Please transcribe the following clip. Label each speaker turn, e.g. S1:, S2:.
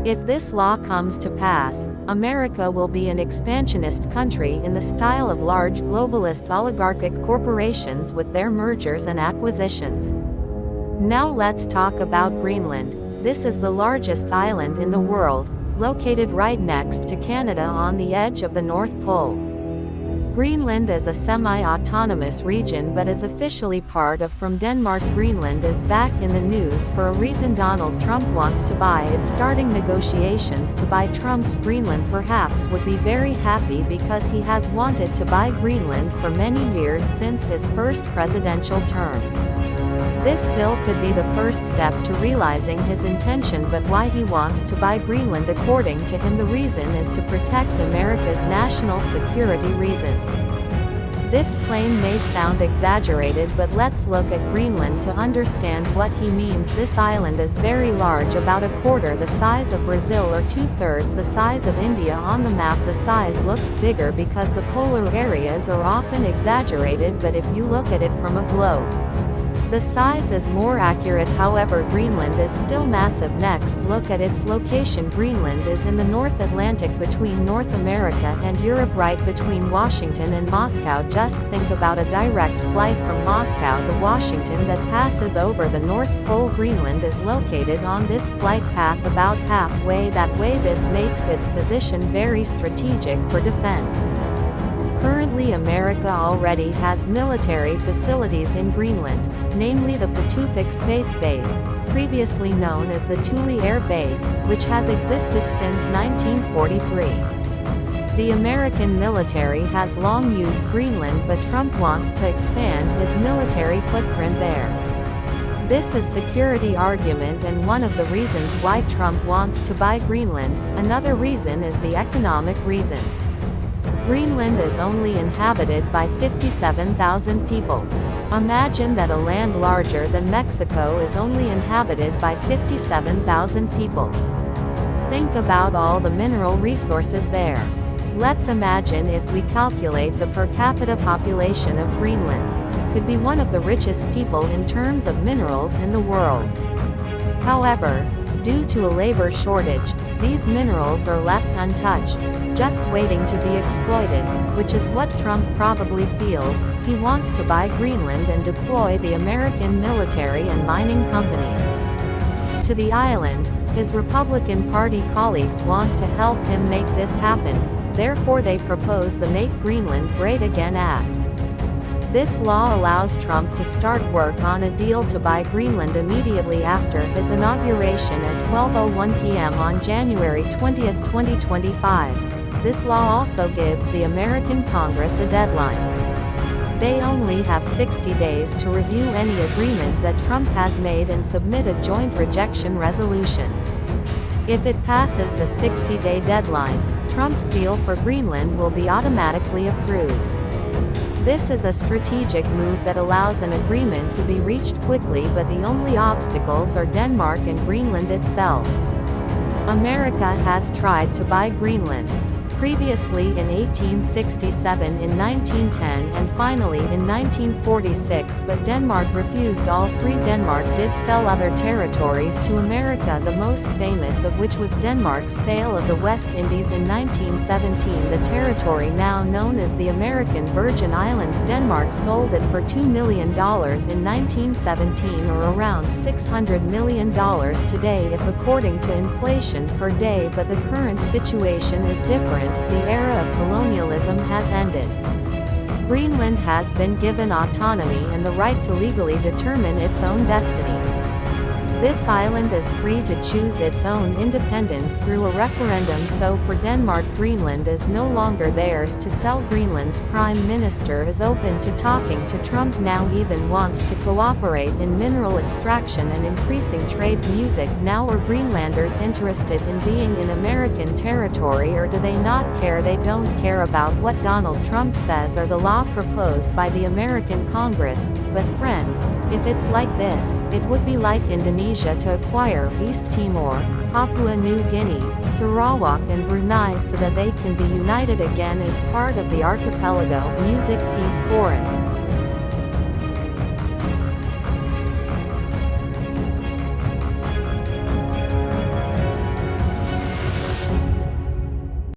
S1: If this law comes to pass, America will be an expansionist country in the style of large globalist oligarchic corporations with their mergers and acquisitions. Now let's talk about Greenland. This is the largest island in the world, located right next to Canada on the edge of the North Pole. Greenland is a semi-autonomous region but is officially part of from Denmark. Greenland is back in the news for a reason. Donald Trump wants to buy it. Starting negotiations to buy Trump's Greenland perhaps would be very happy because he has wanted to buy Greenland for many years since his first presidential term. This bill could be the first step to realizing his intention, but why he wants to buy Greenland according to him the reason is to protect America's national security reasons. This claim may sound exaggerated, but let's look at Greenland to understand what he means. This island is very large, about a quarter the size of Brazil or two-thirds the size of India. On the map the size looks bigger because the polar areas are often exaggerated, but if you look at it from a globe, the size is more accurate. However, Greenland is still massive. Next, look at its location. Greenland is in the North Atlantic between North America and Europe, right between Washington and Moscow. Just think about a direct flight from Moscow to Washington that passes over the North Pole. Greenland is located on this flight path about halfway that way. This makes its position very strategic for defense. Currently, America already has military facilities in Greenland, namely the Patuxent Space Base, previously known as the Thule Air Base, which has existed since 1943. The American military has long used Greenland, but Trump wants to expand his military footprint there. This is security argument and one of the reasons why Trump wants to buy Greenland. Another reason is the economic reason. Greenland is only inhabited by 57,000 people. Imagine that a land larger than Mexico is only inhabited by 57,000 people. Think about all the mineral resources there. Let's imagine if we calculate the per capita population of Greenland. Could be one of the richest people in terms of minerals in the world. However, due to a labor shortage, these minerals are left untouched, just waiting to be exploited, which is what Trump probably feels. He wants to buy Greenland and deploy the American military and mining companies to the island. His Republican Party colleagues want to help him make this happen, therefore they propose the Make Greenland Great Again Act. This law allows Trump to start work on a deal to buy Greenland immediately after his inauguration at 12:01 p.m. on January 20, 2025. This law also gives the American Congress a deadline. They only have 60 days to review any agreement that Trump has made and submit a joint rejection resolution. If it passes the 60-day deadline, Trump's deal for Greenland will be automatically approved. This is a strategic move that allows an agreement to be reached quickly, but the only obstacles are Denmark and Greenland itself. America has tried to buy Greenland, previously in 1867, in 1910 and finally in 1946, but Denmark refused all three. Denmark did sell other territories to America, the most famous of which was Denmark's sale of the West Indies in 1917, the territory now known as the American Virgin Islands. Denmark sold it for $2 million in 1917, or around $600 million today if according to inflation per day, but the current situation is different. The era of colonialism has ended. Greenland has been given autonomy and the right to legally determine its own destiny. This island is free to choose its own independence through a referendum. So for Denmark, Greenland is no longer theirs to sell. Greenland's prime minister is open to talking to Trump now, even wants to cooperate in mineral extraction and increasing trade. Music now. Are Greenlanders interested in being in American territory, or do they not care? They don't care about what Donald Trump says or the law proposed by the American Congress. But friends, if it's like this, it would be like Indonesia to acquire East Timor, Papua New Guinea, Sarawak and Brunei so that they can be united again as part of the archipelago. Music. Peace. Foreign.